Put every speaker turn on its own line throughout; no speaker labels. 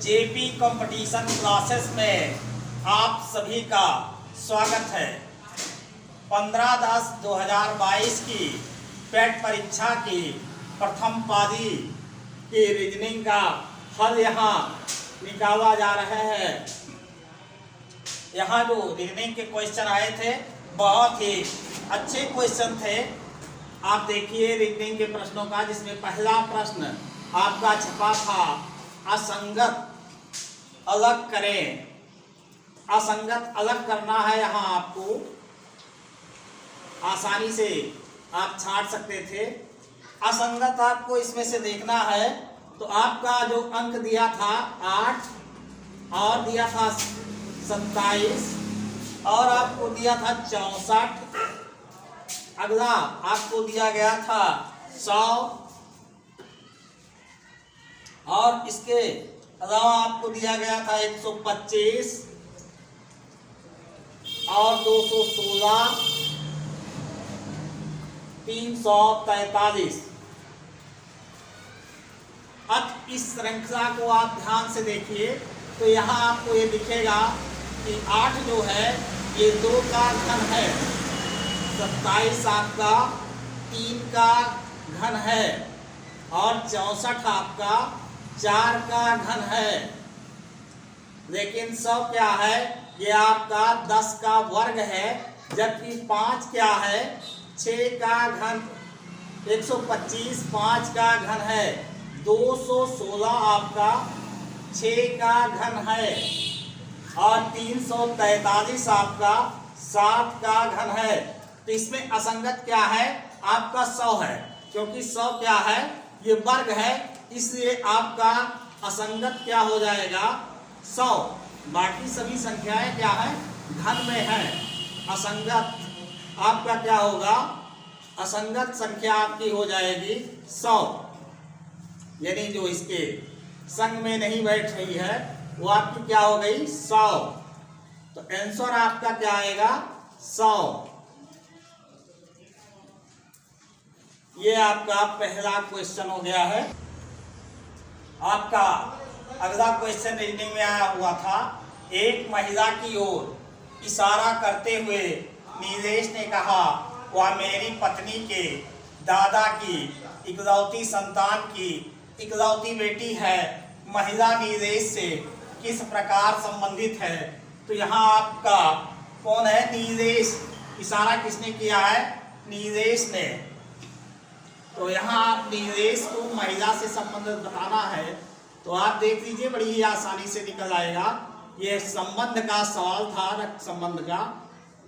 JP competition classes में आप सभी का स्वागत है। 15/10/2022 की पेट परीक्षा की प्रथम पारी की रीजनिंग का हल यहाँ निकाला जा रहा है। यहाँ जो रीजनिंग के क्वेश्चन आए थे बहुत ही अच्छे क्वेश्चन थे। आप देखिए रीजनिंग के प्रश्नों का, जिसमें पहला प्रश्न आपका छपा था असंगत अलग करें। असंगत अलग करना है, यहाँ आपको आसानी से आप छांट सकते थे। असंगत आपको इसमें से देखना है तो आपका जो अंक दिया था 8 और दिया था 27 और आपको दिया था 64। अगला आपको दिया गया था 100 और इसके अलावा आपको दिया गया था 125 और 216, 343। अब इस श्रृंखला को आप ध्यान से देखिए तो यहाँ आपको ये दिखेगा कि 8 जो है ये 2 का घन है, 27 आपका 3 का घन है और 64 आपका 4 का घन है। लेकिन 100 क्या है, ये आपका 10 का वर्ग है, जबकि 5 क्या है 6 का घन, 125 5 का घन है, 216 आपका 6 का घन है और 343 आपका 7 का घन है। तो इसमें असंगत क्या है, आपका 100 है, क्योंकि 100 क्या है ये वर्ग है, इसलिए आपका असंगत क्या हो जाएगा 100। बाकी सभी संख्याएं क्या है घन में है। असंगत आपका क्या होगा, असंगत संख्या आपकी हो जाएगी 100, यानी जो इसके संग में नहीं बैठ रही है वो आपकी क्या हो गई 100। तो आंसर आपका क्या आएगा 100। ये आपका पहला क्वेश्चन हो गया है। आपका अगला क्वेश्चन रीजनिंग में आया हुआ था, एक महिला की ओर इशारा करते हुए नीलेश ने कहा, वह मेरी पत्नी के दादा की इकलौती संतान की इकलौती बेटी है। महिला नीलेश से किस प्रकार संबंधित है। तो यहाँ आपका कौन है, नीलेश। इशारा किसने किया है, नीलेश ने। तो यहाँ आप नीलेश को महिला से संबंधित बताना है तो आप देख लीजिए, बड़ी ही आसानी से निकल आएगा। ये संबंध का सवाल था, रक्त संबंध का।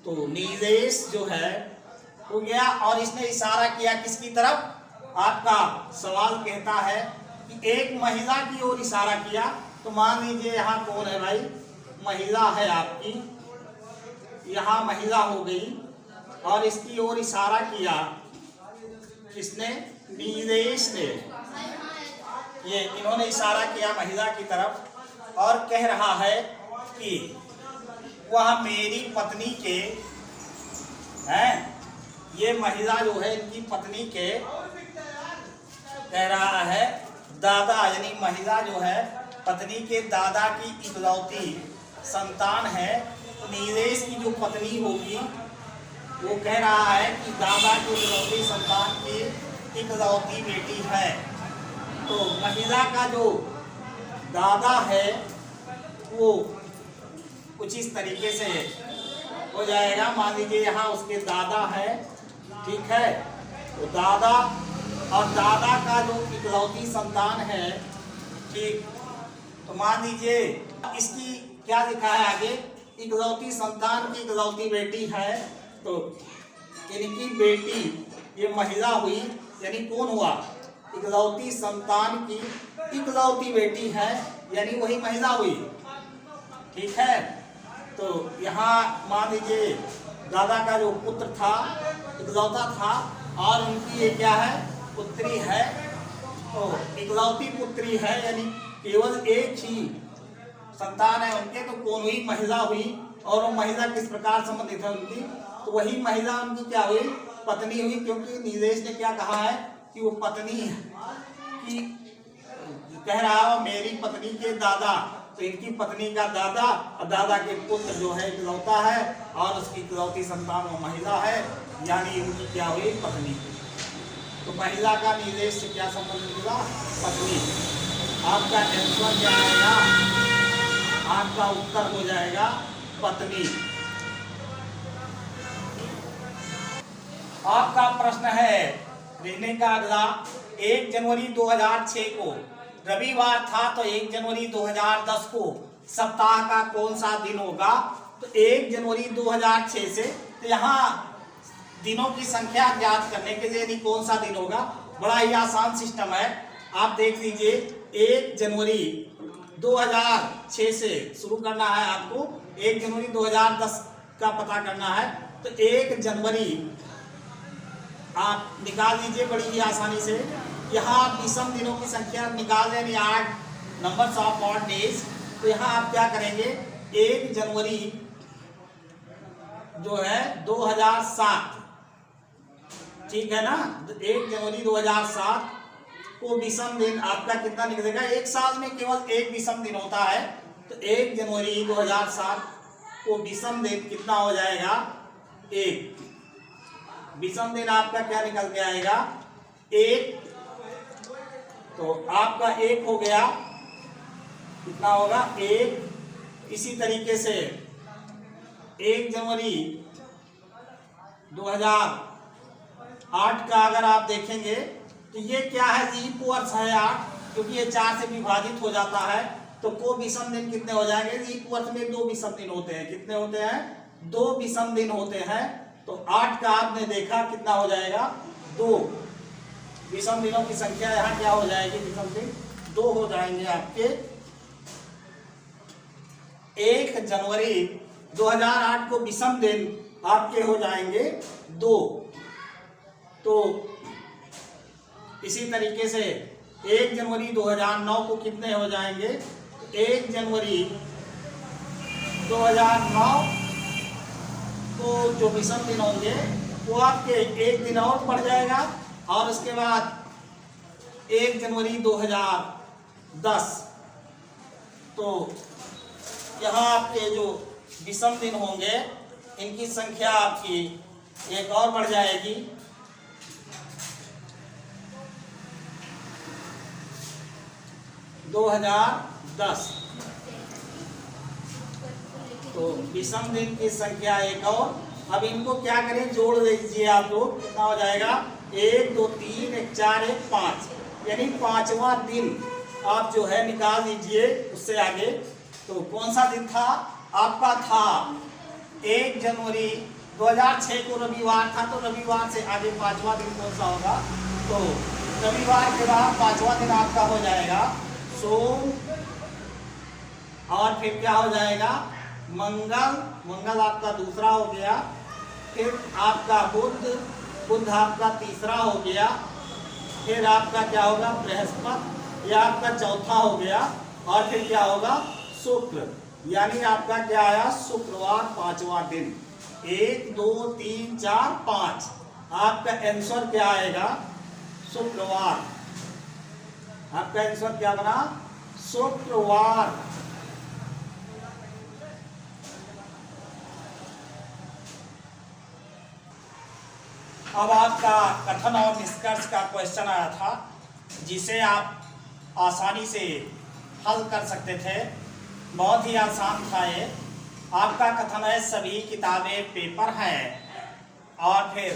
तो नीलेश जो है हो गया और इसने इशारा किया किसकी तरफ, आपका सवाल कहता है कि एक महिला की ओर इशारा किया। तो मान लीजिए यहाँ कौन है भाई, महिला है आपकी, यहाँ महिला हो गई और इसकी ओर इशारा किया किसने, नीलेश ने। ये इन्होंने इशारा किया महिला की तरफ और कह रहा है कि वह मेरी पत्नी के हैं। ये महिला जो है इनकी पत्नी के कह रहा है दादा, यानी महिला जो है पत्नी के दादा की इकलौती संतान है। नीलेश की जो पत्नी होगी वो कह रहा है कि दादा की इकलौती संतान की इकलौती बेटी है। तो महिला का जो दादा है वो कुछ इस तरीके से हो जाएगा। मान लीजिए यहाँ उसके दादा है, ठीक है। तो दादा और दादा का जो इकलौती संतान है, ठीक। तो मान लीजिए इसकी क्या लिखा है आगे, इकलौती संतान की इकलौती बेटी है। तो इनकी बेटी ये महिला हुई, यानी कौन हुआ, इकलौती संतान की इकलौती बेटी है, यानी वही महिला हुई, ठीक है। तो यहाँ मान लीजिए दादा का जो पुत्र था इकलौता था और उनकी ये क्या है, पुत्री है। तो इकलौती पुत्री है, यानी केवल एक ही संतान है उनके। तो कौन हुई, महिला हुई। और वो महिला किस प्रकार संबंधित है उनकी, तो वही महिला उनकी क्या हुई, पत्नी हुई। क्योंकि नीलेश ने क्या कहा है कि वो पत्नी की कह रहा है मेरी पत्नी के दादा, तो इनकी पत्नी का दादा और दादा के पुत्र जो है इकलौता है और उसकी इकलौती संतान वो महिला है, यानी इनकी क्या हुई? पत्नी। तो महिला का निर्देश से क्या संबंध मिला? पत्नी। आपका आंसर क्या आएगा? आपका उत्तर हो जाएगा पत्नी। आपका प्रश्न है देखने का अगला, 1 जनवरी 2006 को रविवार था, तो 1 जनवरी 2010 को सप्ताह का कौन सा दिन होगा? तो 1 जनवरी 2006 से, तो यहाँ दिनों की संख्या ज्ञात करने के लिए नहीं कौन सा दिन होगा, बड़ा ही आसान सिस्टम है। आप देख लीजिए 1 जनवरी 2006 से शुरू करना है आपको, 1 जनवरी 2010 का पता करना है। तो 1 जनवरी आप निकाल लीजिए बड़ी ही आसानी से। यहाँ आप विषम दिनों की संख्या निकाल लें, 8 नंबर्स ऑफ ऑड डेज। तो यहाँ आप क्या करेंगे? 1 जनवरी जो है 2007, ठीक है ना? 1 जनवरी 2007 को विषम दिन आपका कितना निकलेगा? एक साल में केवल एक विषम दिन होता है, तो 1 जनवरी 2007 को विषम दिन कितना हो जाएगा? 1 विषम दिन आपका क्या निकल के आएगा? 1। तो आपका 1 हो गया, कितना होगा? 1। इसी तरीके से 1 जनवरी 2008 का अगर आप देखेंगे तो ये क्या है? लीप वर्ष है 8, क्योंकि ये 4 से विभाजित हो जाता है। तो को विषम दिन कितने हो जाएंगे? लीप वर्ष में 2 विषम दिन होते हैं। कितने होते हैं? 2 विषम दिन होते हैं। तो 8 का आपने देखा कितना हो जाएगा? 2। विषम दिनों की संख्या यहाँ क्या हो जाएगी? विषम दिन 2 हो जाएंगे आपके। 1 जनवरी 2008 को विषम दिन आपके हो जाएंगे 2। तो इसी तरीके से 1 जनवरी 2009 को कितने हो जाएंगे? 1 जनवरी 2009 को जो विषम दिन होंगे वो आपके एक दिन और बढ़ जाएगा, और उसके बाद 1 जनवरी 2010, तो यहाँ आपके जो विषम दिन होंगे इनकी संख्या आपकी एक और बढ़ जाएगी। 2010, तो विषम दिन की संख्या एक और। अब इनको क्या करें? जोड़ लीजिए आप लोग, कितना हो जाएगा? 1 2 3 1 4 1 5, यानी 5वां दिन आप जो है निकाल लीजिए उससे आगे। तो कौन सा दिन था आपका? था 1 जनवरी 2006 को रविवार था, तो रविवार से आगे 5वां दिन कौन सा होगा? तो रविवार के बाद 5वां दिन आपका हो जाएगा सोम, और फिर क्या हो जाएगा? मंगल। मंगल आपका दूसरा हो गया। फिर आपका बुध, बुध आपका तीसरा हो गया। फिर आपका क्या होगा? बृहस्पति, यह आपका चौथा हो गया। और फिर क्या होगा? शुक्र, यानी आपका क्या आया? शुक्रवार 5वां दिन। 1 2 3 4 5, आपका आंसर क्या आएगा? शुक्रवार। आपका आंसर क्या बना? शुक्रवार। अब आपका कथन और निष्कर्ष का क्वेश्चन आया था, जिसे आप आसानी से हल कर सकते थे। बहुत ही आसान था ये। आपका कथन है सभी किताबें पेपर हैं, और फिर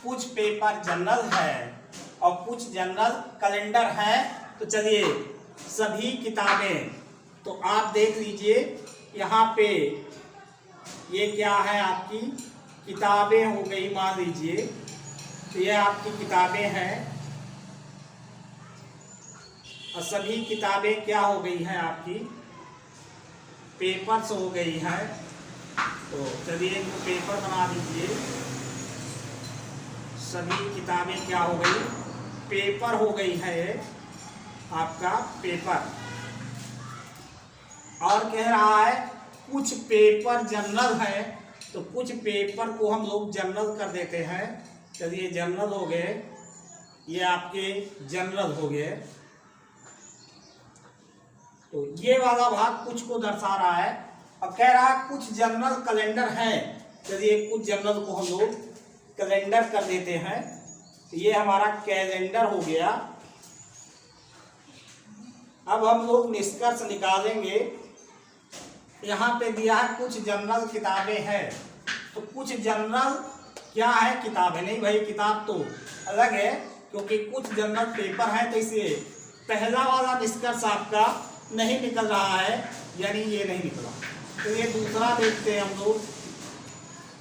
कुछ पेपर जनरल है और कुछ जनरल कैलेंडर है। तो चलिए सभी किताबें, तो आप देख लीजिए यहाँ पे ये क्या है? आपकी किताबें हो गई, मान लीजिए तो ये आपकी किताबें हैं, और सभी किताबें क्या हो गई हैं? आपकी पेपर्स हो गई हैं। तो चलिए इनको पेपर बना दीजिए। सभी किताबें क्या हो गई? पेपर हो गई है ये आपका पेपर। और कह रहा है कुछ पेपर जनरल है, तो कुछ पेपर को हम लोग जनरल कर देते हैं। चलिए जनरल हो गए, ये आपके जनरल हो गए। तो ये वाला भाग कुछ को दर्शा रहा है। अब कह रहा है कुछ जनरल कैलेंडर हैं, चलिए कुछ जनरल को हम लोग कैलेंडर कर देते हैं। तो ये हमारा कैलेंडर हो गया। अब हम लोग निष्कर्ष निकालेंगे। यहाँ पे दिया है कुछ जनरल किताबें हैं, तो कुछ जनरल क्या है किताबें, नहीं भाई किताब तो अलग है, क्योंकि कुछ जनरल पेपर हैं, तो इसलिए पहला वाला निष्कर्ष आपका नहीं निकल रहा है, यानी ये नहीं निकला। तो ये दूसरा देखते हैं हम लोग।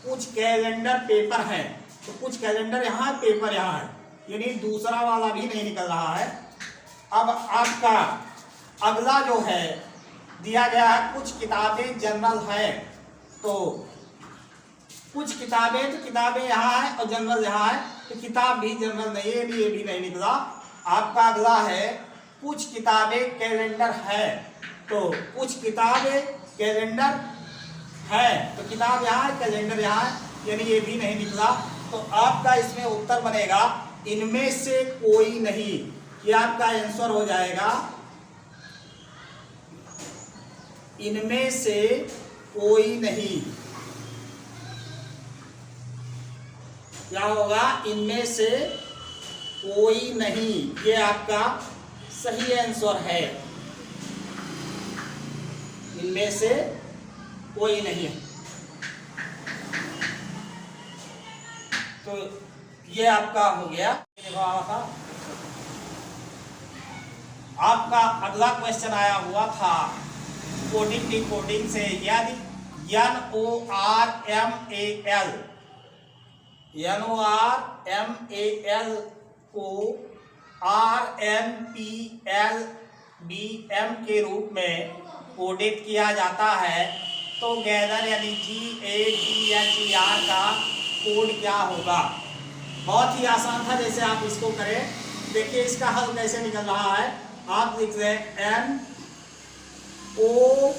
कुछ कैलेंडर पेपर हैं, तो कुछ कैलेंडर यहाँ पेपर यहाँ है, यानी दूसरा वाला भी नहीं निकल रहा है। अब आपका अगला जो है दिया गया है कुछ किताबें जनरल है, तो कुछ किताबें, तो किताबें यहाँ है और जनरल यहाँ है, तो किताब भी जनरल नहीं है, ये भी नहीं निकला। आपका अगला है कुछ किताबें कैलेंडर है, तो कुछ किताबें कैलेंडर है, तो किताब यहाँ है कैलेंडर यहाँ है, यानी ये भी नहीं निकला। तो आपका इसमें उत्तर बनेगा इनमें से कोई नहीं, ये आपका आंसर हो जाएगा इनमें से कोई नहीं। क्या होगा, इनमें से कोई नहीं, ये आपका सही आंसर है, इनमें से कोई नहीं है। तो ये आपका हो गया। आपका अगला क्वेश्चन आया हुआ था कोडिंग डिकोडिंग से, यानी NORMAL को RNPLBM के रूप में कोडित किया जाता है, तो गैदर यानी GADHER का कोड क्या होगा। बहुत ही आसान था, जैसे आप इसको करें। देखिए इसका हल कैसे निकल रहा है। आप लिख रहे हैं NORMA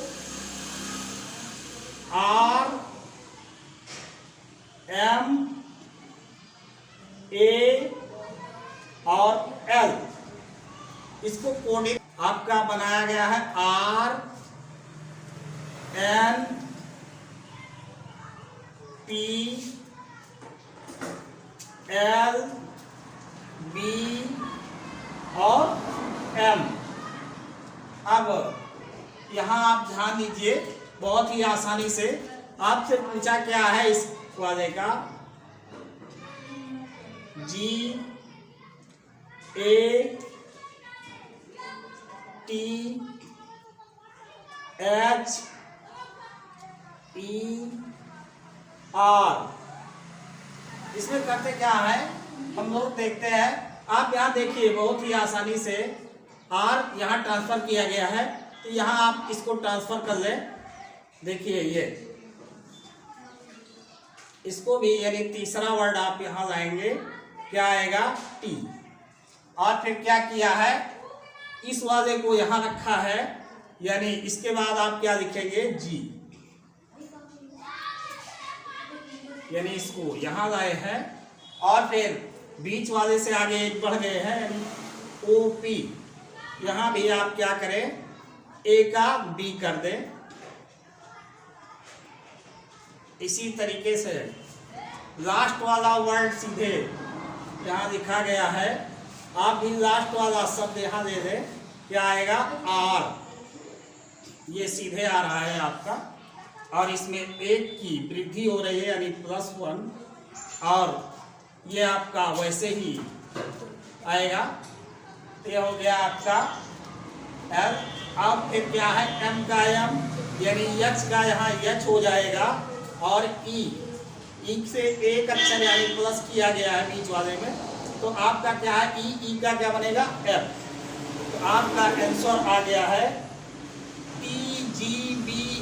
और L, इसको कोडिंग आपका बनाया गया है RNPLB और M। अब यहाँ आप ध्यान दीजिए, बहुत ही आसानी से आपसे पूछा क्या है इस वाले का, GATHER। इसमें करते क्या है हम लोग देखते हैं। आप यहाँ देखिए बहुत ही आसानी से R यहाँ ट्रांसफर किया गया है, तो यहाँ आप इसको ट्रांसफर कर लें। देखिए ये इसको भी, यानी तीसरा वर्ड आप यहाँ लाएंगे, क्या आएगा T। और फिर क्या किया है, इस वाले को यहाँ रखा है, यानी इसके बाद आप क्या लिखेंगे G, यानी इसको यहाँ लाए हैं। और फिर बीच वाले से आगे बढ़ गए हैं, यानी OP। यहाँ भी आप क्या करें, A का B कर दें। इसी तरीके से लास्ट वाला वर्ड सीधे यहाँ लिखा गया है, आप भी लास्ट वाला शब्द यहाँ दे दें, क्या आएगा R। ये सीधे आ रहा है आपका, और इसमें एक की वृद्धि हो रही है, यानी +1, और ये आपका वैसे ही आएगा। ये हो गया आपका L। अब फिर क्या है, M का M, यानी H का यहाँ H हो जाएगा, और E से एक अक्षर यानी प्लस किया गया है बीच वाले में, तो आपका क्या है E का क्या बनेगा F। तो आपका आंसर आ गया है TGBRFH।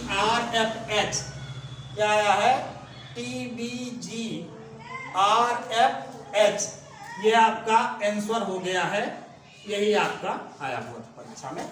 क्या आया है, TBGRFH। ये आपका आंसर हो गया है, यही आपका आया हुआ था परीक्षा में।